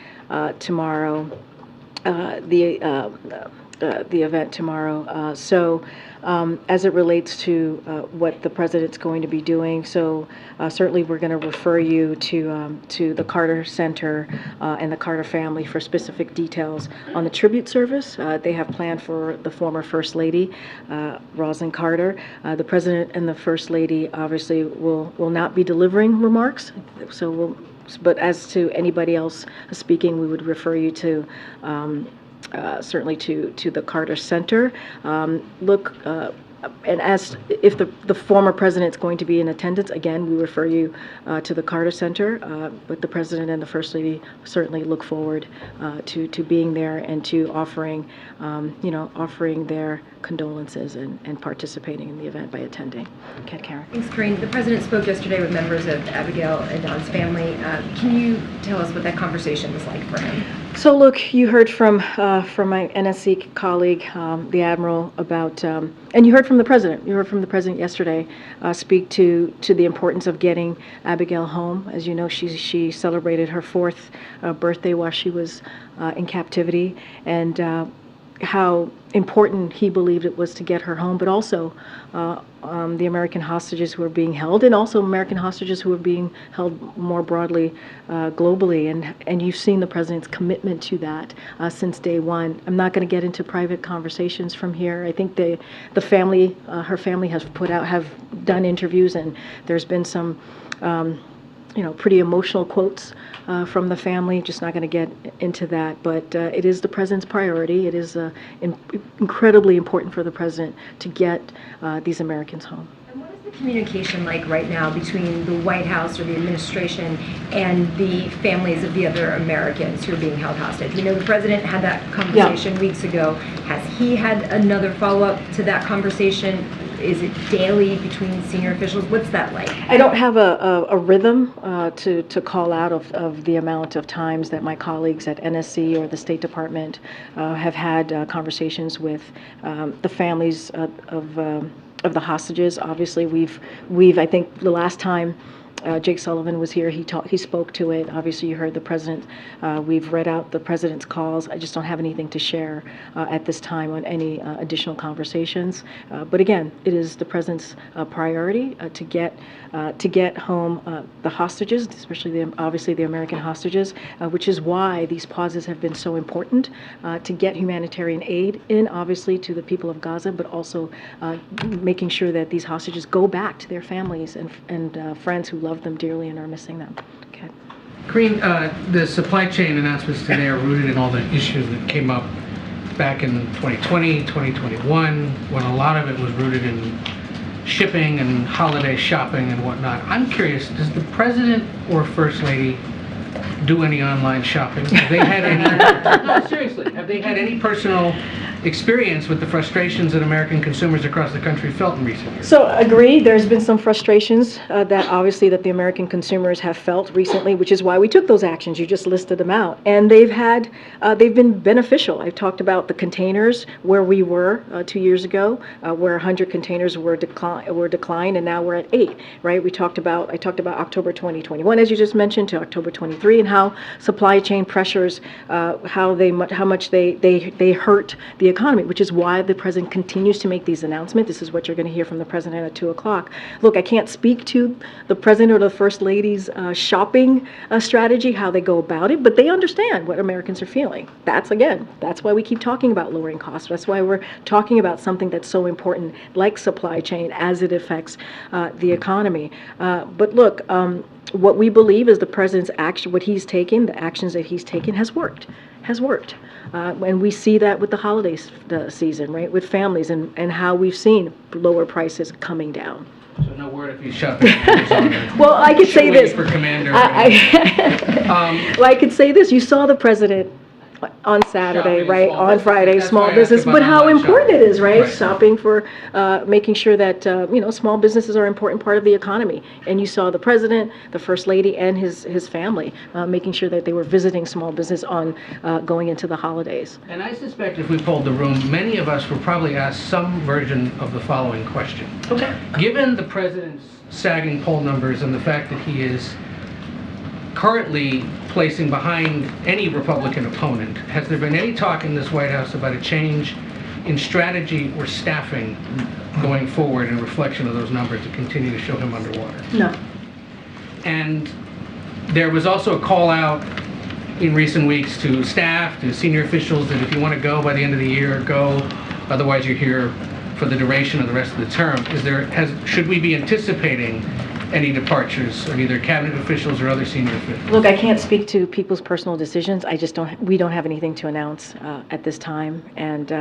tomorrow, the event tomorrow. As it relates to what the president's going to be doing, so certainly we're going to refer you to the Carter Center and the Carter family for specific details on the tribute service they have planned for the former First Lady, Rosalind Carter. The president and the First Lady obviously will not be delivering remarks, but as to anybody else speaking, we would refer you to certainly to the Carter Center. and as if the former president's going to be in attendance, again, we refer you to the Carter Center, but the president and the first lady certainly look forward to being there and to offering, offering their condolences and participating in the event by attending. Okay, Karen. Thanks, Karine. The president spoke yesterday with members of Abigail and Don's family. Can you tell us what that conversation was like for him? So look, you heard from my NSC colleague, the Admiral, about, and you heard from the President. You heard from the President yesterday speak to the importance of getting Abigail home. As you know, she celebrated her 4th birthday while she was in captivity, and how important he believed it was to get her home, but also the American hostages who are being held, and also American hostages who are being held more broadly globally. And you've seen the president's commitment to that since day one. I'm not going to get into private conversations from here. I think the family, her family have done interviews, and there's been some pretty emotional quotes from the family. Just not going to get into that, but it is the president's priority. It is incredibly important for the president to get these Americans home. And what is the communication like right now between the White House or the administration and the families of the other Americans who are being held hostage? We know the president had that conversation weeks ago. Has he had another follow-up to that conversation? Is it daily between senior officials? What's that like? I don't have a rhythm to call out of the amount of times that my colleagues at NSC or the State Department have had conversations with the families of the hostages. Obviously, we've I think the last time Jake Sullivan was here, he spoke to it. Obviously, you heard the president. We've read out the president's calls. I just don't have anything to share at this time on any additional conversations. But again, it is the president's priority to get home the hostages, especially obviously the American hostages, which is why these pauses have been so important to get humanitarian aid in, obviously, to the people of Gaza, but also making sure that these hostages go back to their families and friends who love them dearly and are missing them. Okay. Karine, the supply chain announcements today are rooted in all the issues that came up back in 2020, 2021, when a lot of it was rooted in shipping and holiday shopping and whatnot. I'm curious, does the president or first lady do any online shopping? Have they had any, no, seriously, have they had any personal experience with the frustrations that American consumers across the country felt in recent years? So agree, there's been some frustrations that obviously that the American consumers have felt recently, which is why we took those actions. You just listed them out, and they've been beneficial. I've talked about the containers where we were 2 years ago, where 100 containers were declined, and now we're at 8. Right? I talked about October 2021, as you just mentioned, to October 23, and how supply chain pressures, how much they hurt the economy, which is why the president continues to make these announcements. This is what you're going to hear from the president at 2 o'clock. Look, I can't speak to the president or the first lady's shopping strategy, how they go about it, but they understand what Americans are feeling. That's why we keep talking about lowering costs. That's why we're talking about something that's so important, like supply chain, as it affects the economy. But look, what we believe is the president's action, the actions that he's taken has worked. And we see that with the holiday season, right, with families and how we've seen lower prices coming down. So no word if he's shopping at Amazon. Well, I could say this. For Commander. I could say this. You saw the president on Saturday, right, on Friday, small business, but how important it is, right? Shopping for making sure that, small businesses are an important part of the economy. And you saw the president, the first lady, and his family making sure that they were visiting small business on going into the holidays. And I suspect if we polled the room, many of us will probably ask some version of the following question. Okay. Given the president's sagging poll numbers and the fact that he is currently placing behind any Republican opponent, has there been any talk in this White House about a change in strategy or staffing going forward in reflection of those numbers to continue to show him underwater? No. And there was also a call out in recent weeks to staff, to senior officials, that if you want to go by the end of the year, go. Otherwise, you're here for the duration of the rest of the term. Should we be anticipating any departures of either cabinet officials or other senior officials? Look, I can't speak to people's personal decisions. We don't have anything to announce at this time, and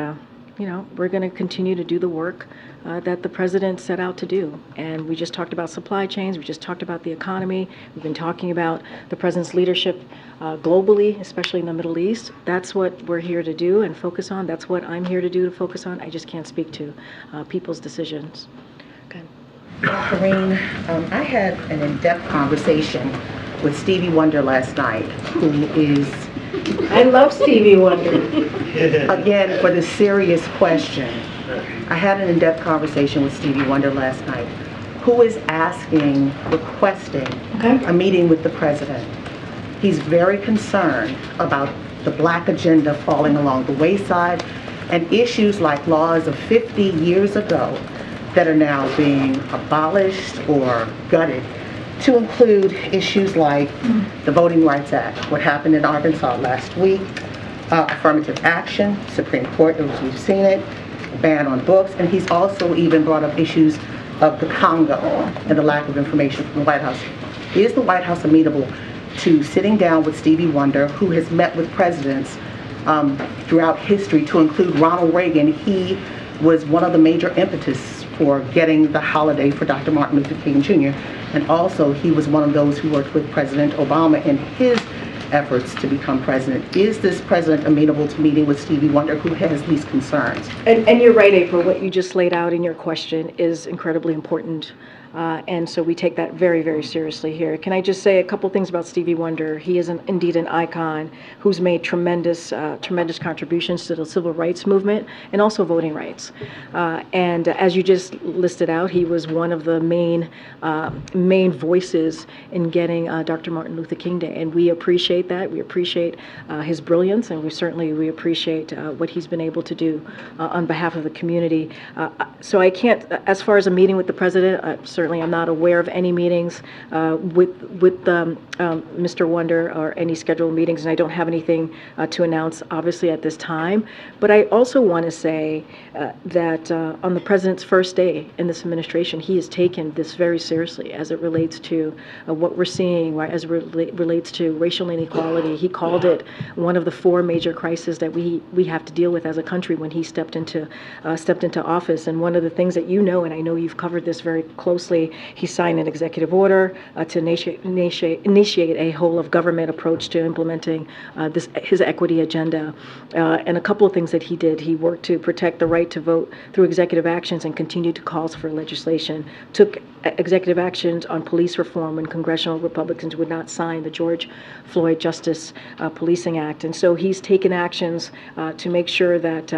we're going to continue to do the work that the president set out to do. And we just talked about supply chains. We just talked about the economy. We've been talking about the president's leadership globally, especially in the Middle East. That's what we're here to do and focus on. That's what I'm here to do to focus on. I just can't speak to people's decisions. Okay. Karine, I had an in-depth conversation with Stevie Wonder last night, who is... I love Stevie Wonder. Again, for the serious question, I had an in-depth conversation with Stevie Wonder last night, who is requesting a meeting with the president. He's very concerned about the black agenda falling along the wayside and issues like laws of 50 years ago that are now being abolished or gutted, to include issues like the Voting Rights Act, what happened in Arkansas last week, affirmative action, Supreme Court, we've seen it, ban on books, and he's also even brought up issues of the Congo and the lack of information from the White House. Is the White House amenable to sitting down with Stevie Wonder, who has met with presidents throughout history, to include Ronald Reagan? He was one of the major impetus for getting the holiday for Dr. Martin Luther King Jr. And also, he was one of those who worked with President Obama in his efforts to become president. Is this president amenable to meeting with Stevie Wonder, who has these concerns? And you're right, April. What you just laid out in your question is incredibly important. And so we take that very, very seriously here. Can I just say a couple things about Stevie Wonder? He is indeed an icon who's made tremendous contributions to the civil rights movement and also voting rights. And as you just listed out, he was one of the main voices in getting Dr. Martin Luther King Day. And we appreciate that. We appreciate his brilliance, and we appreciate what he's been able to do on behalf of the community. So I can't, as far as a meeting with the president, certainly I'm not aware of any meetings with Mr. Wonder or any scheduled meetings, and I don't have anything to announce, obviously, at this time. But I also want to say that on the president's first day in this administration, he has taken this very seriously as it relates to what we're seeing, right, as it relates to racial inequality. He called it one of the 4 major crises that we have to deal with as a country when he stepped into office. And one of the things that and I know you've covered this very closely, he signed an executive order to initiate a whole of government approach to implementing his equity agenda. And a couple of things that he did. He worked to protect the right to vote through executive actions and continued to calls for legislation. Took executive actions on police reform when congressional Republicans would not sign the George Floyd Justice Policing Act. And so he's taken actions to make sure that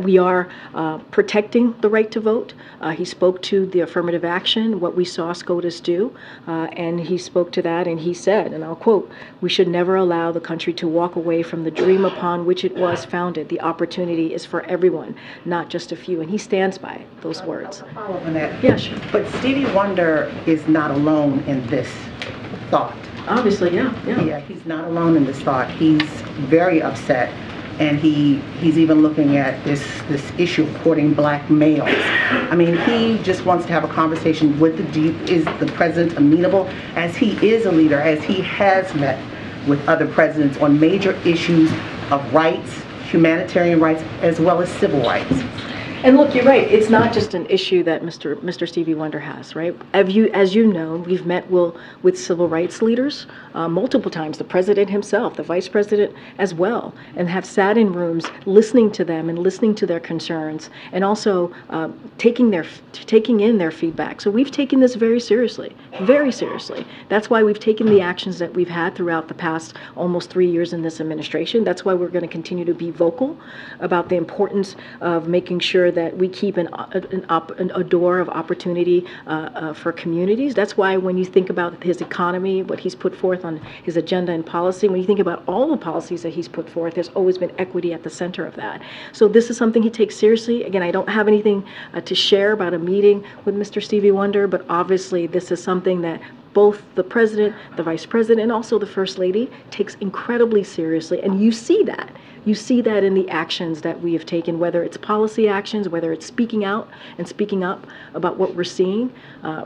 we are protecting the right to vote. He spoke to the affirmative action, what we saw SCOTUS do, and he spoke to that, and he said, and I'll quote, "We should never allow the country to walk away from the dream upon which it was founded. The opportunity is for everyone, not just a few." And he stands by those words. Follow up on that. Yeah, sure. But Stevie Wonder is not alone in this thought. Obviously, yeah. Yeah, he's not alone in this thought. He's very upset. And he's even looking at this issue of courting black males. I mean, he just wants to have a conversation with is the president amenable, as he is a leader, as he has met with other presidents on major issues of rights, humanitarian rights, as well as civil rights. And look, you're right. It's not just an issue that Mr. Stevie Wonder has, right? As you know, we've met with civil rights leaders multiple times, the president himself, the vice president as well, and have sat in rooms listening to them and listening to their concerns, and also taking in their feedback. So we've taken this very seriously, very seriously. That's why we've taken the actions that we've had throughout the past almost 3 years in this administration. That's why we're going to continue to be vocal about the importance of making sure that we keep a door of opportunity for communities. That's why when you think about his economy, what he's put forth on his agenda and policy, when you think about all the policies that he's put forth, there's always been equity at the center of that. So this is something he takes seriously. Again, I don't have anything to share about a meeting with Mr. Stevie Wonder, but obviously this is something that both the president, the vice president, and also the first lady takes incredibly seriously. And you see that. You see that in the actions that we have taken, whether it's policy actions, whether it's speaking out and speaking up about what we're seeing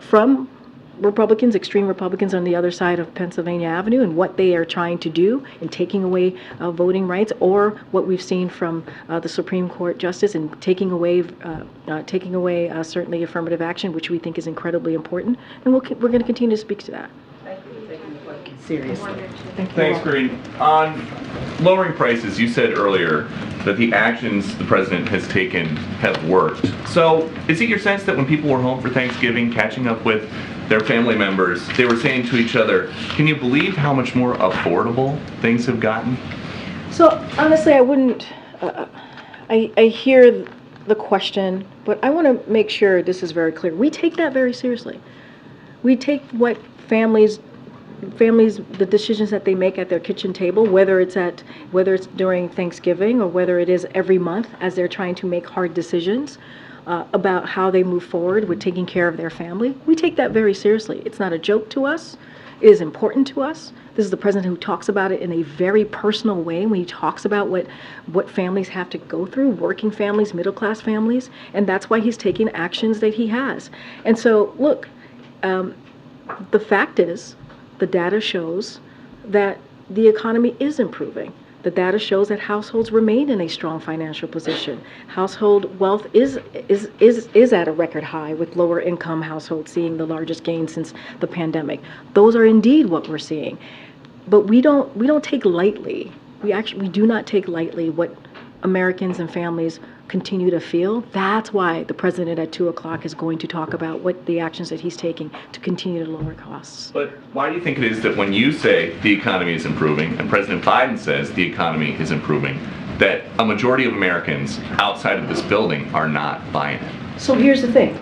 from Republicans, extreme Republicans on the other side of Pennsylvania Avenue, and what they are trying to do in taking away voting rights, or what we've seen from the Supreme Court justice in taking away certainly affirmative action, which we think is incredibly important, and we're going to continue to speak to that. Seriously. Thanks, Karine. On lowering prices, you said earlier that the actions the president has taken have worked. So is it your sense that when people were home for Thanksgiving, catching up with their family members, they were saying to each other, can you believe how much more affordable things have gotten? So honestly, I wouldn't, I hear the question, but I want to make sure this is very clear. We take that very seriously. We take what families, the decisions that they make at their kitchen table, whether it's during Thanksgiving or whether it is every month as they're trying to make hard decisions about how they move forward with taking care of their family. We take that very seriously. It's not a joke to us. It is important to us. This is the president who talks about it in a very personal way when he talks about what families have to go through, working families, middle-class families, and that's why he's taking actions that he has. And so, look, the fact is, the data shows that the economy is improving. The data shows that households remain in a strong financial position. Household wealth is at a record high, with lower income households seeing the largest gain since the pandemic. Those are indeed what we're seeing. But we don't take lightly. We do not take lightly what Americans and families continue to feel. That's why the president at 2 o'clock is going to talk about what the actions that he's taking to continue to lower costs. But why do you think it is that when you say the economy is improving and President Biden says the economy is improving, that a majority of Americans outside of this building are not buying it? So here's the thing.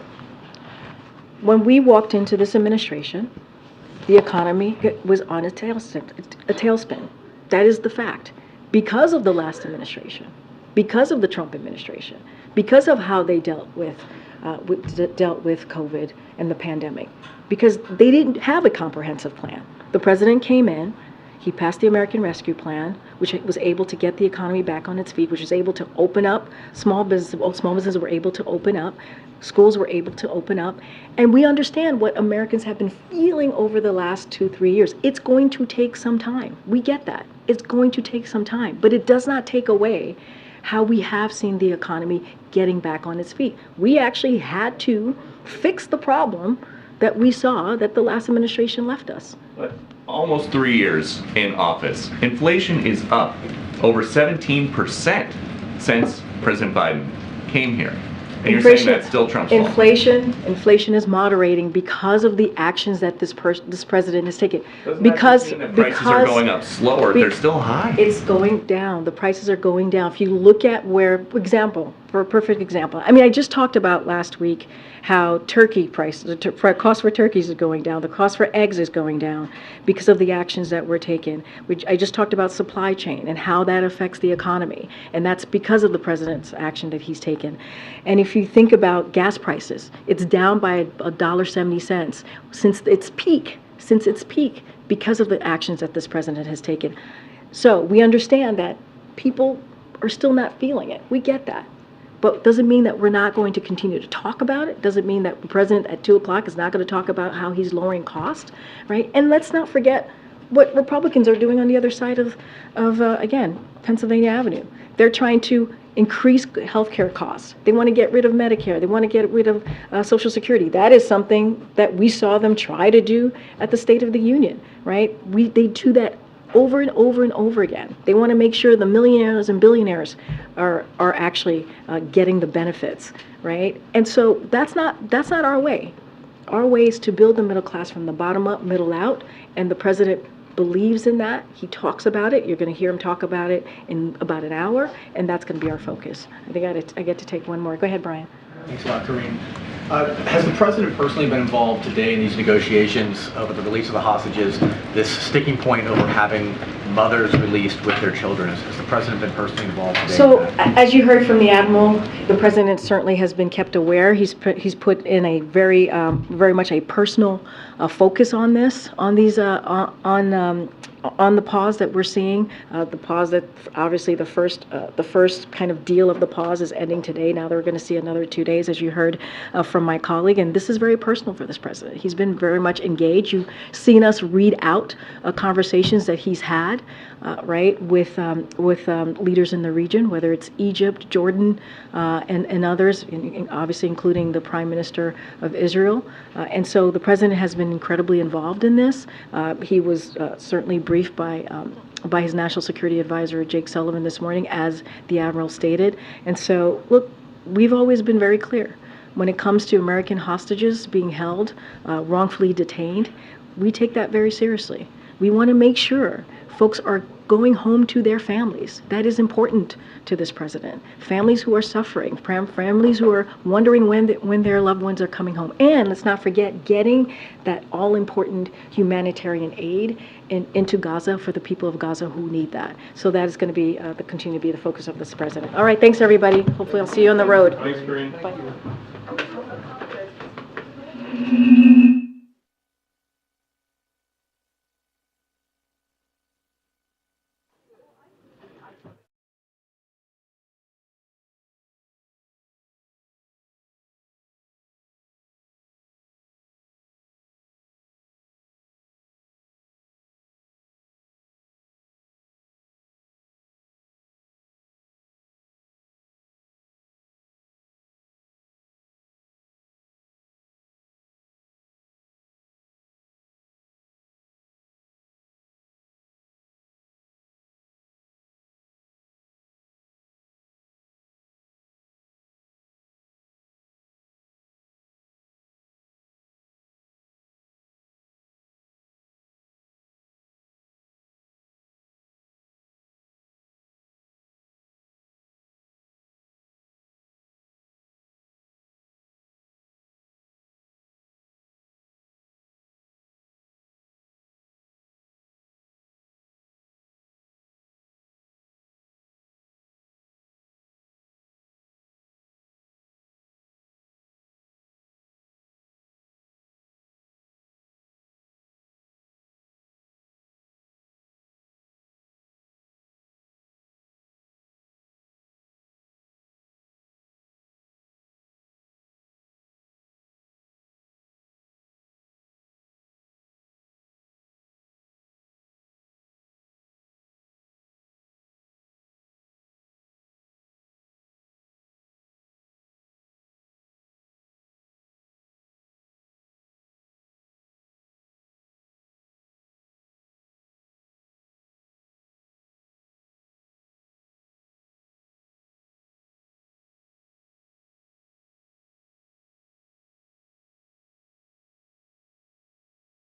When we walked into this administration, the economy was on a tailspin. That is the fact. Because of the last administration, because of the Trump administration, because of how they dealt with COVID and the pandemic, because they didn't have a comprehensive plan. The president came in, he passed the American Rescue Plan, which was able to get the economy back on its feet, which was able to open up small businesses were able to open up, schools were able to open up, and we understand what Americans have been feeling over the last 2-3 years. It's going to take some time. We get that. It's going to take some time, but it does not take away how we have seen the economy getting back on its feet. We actually had to fix the problem that we saw that the last administration left us. But almost 3 years in office, inflation is up over 17% since President Biden came here. And you're saying that's still Trump's fault? Inflation is moderating because of the actions that this president has taken. Doesn't that just mean that prices are going up slower? They're still high. It's going down. The prices are going down. If you look at for a perfect example, I mean, I just talked about last week how turkey prices, the cost for turkeys is going down, the cost for eggs is going down because of the actions that were taken. I just talked about supply chain and how that affects the economy, and that's because of the president's action that he's taken. And if you think about gas prices, it's down by $1.70 since its peak because of the actions that this president has taken. So we understand that people are still not feeling it. We get that. But doesn't mean that we're not going to continue to talk about it. Doesn't mean that the president at 2 o'clock is not going to talk about how he's lowering cost, right? And let's not forget what Republicans are doing on the other side of again, Pennsylvania Avenue. They're trying to increase healthcare costs. They want to get rid of Medicare. They want to get rid of Social Security. That is something that we saw them try to do at the State of the Union, right? They do that over and over and over again. They want to make sure the millionaires and billionaires are actually getting the benefits, right? And so that's not our way. Our way is to build the middle class from the bottom up, middle out, and the president believes in that. He talks about it. You're going to hear him talk about it in about an hour, and that's going to be our focus. I think I get to take one more. Go ahead, Brian. Thanks a lot, Karine. Has the president personally been involved today in these negotiations over the release of the hostages, this sticking point over having mothers released with their children? Has the president been personally involved today? So, as you heard from the Admiral, the president certainly has been kept aware. He's put in a very much a personal focus on this, on these, on the pause that we're seeing, the pause that obviously the first kind of deal of the pause is ending today. Now they're going to see another 2 days, as you heard from my colleague, and this is very personal for this president. He's been very much engaged. You've seen us read out conversations that he's had, right, with leaders in the region, whether it's Egypt, Jordan, and others, obviously including the Prime Minister of Israel. And so the president has been incredibly involved in this. He was certainly briefed by his National Security Advisor, Jake Sullivan, this morning, as the Admiral stated. And so, look, we've always been very clear. When it comes to American hostages being held, wrongfully detained, we take that very seriously. We want to make sure folks are going home to their families. That is important to this president. Families who are suffering, families who are wondering when their loved ones are coming home. And let's not forget getting that all-important humanitarian aid into Gaza for the people of Gaza who need that. So that is going to be continue to be the focus of this president. All right, thanks everybody. Hopefully I'll see you on the road. Thanks, Karine. Bye.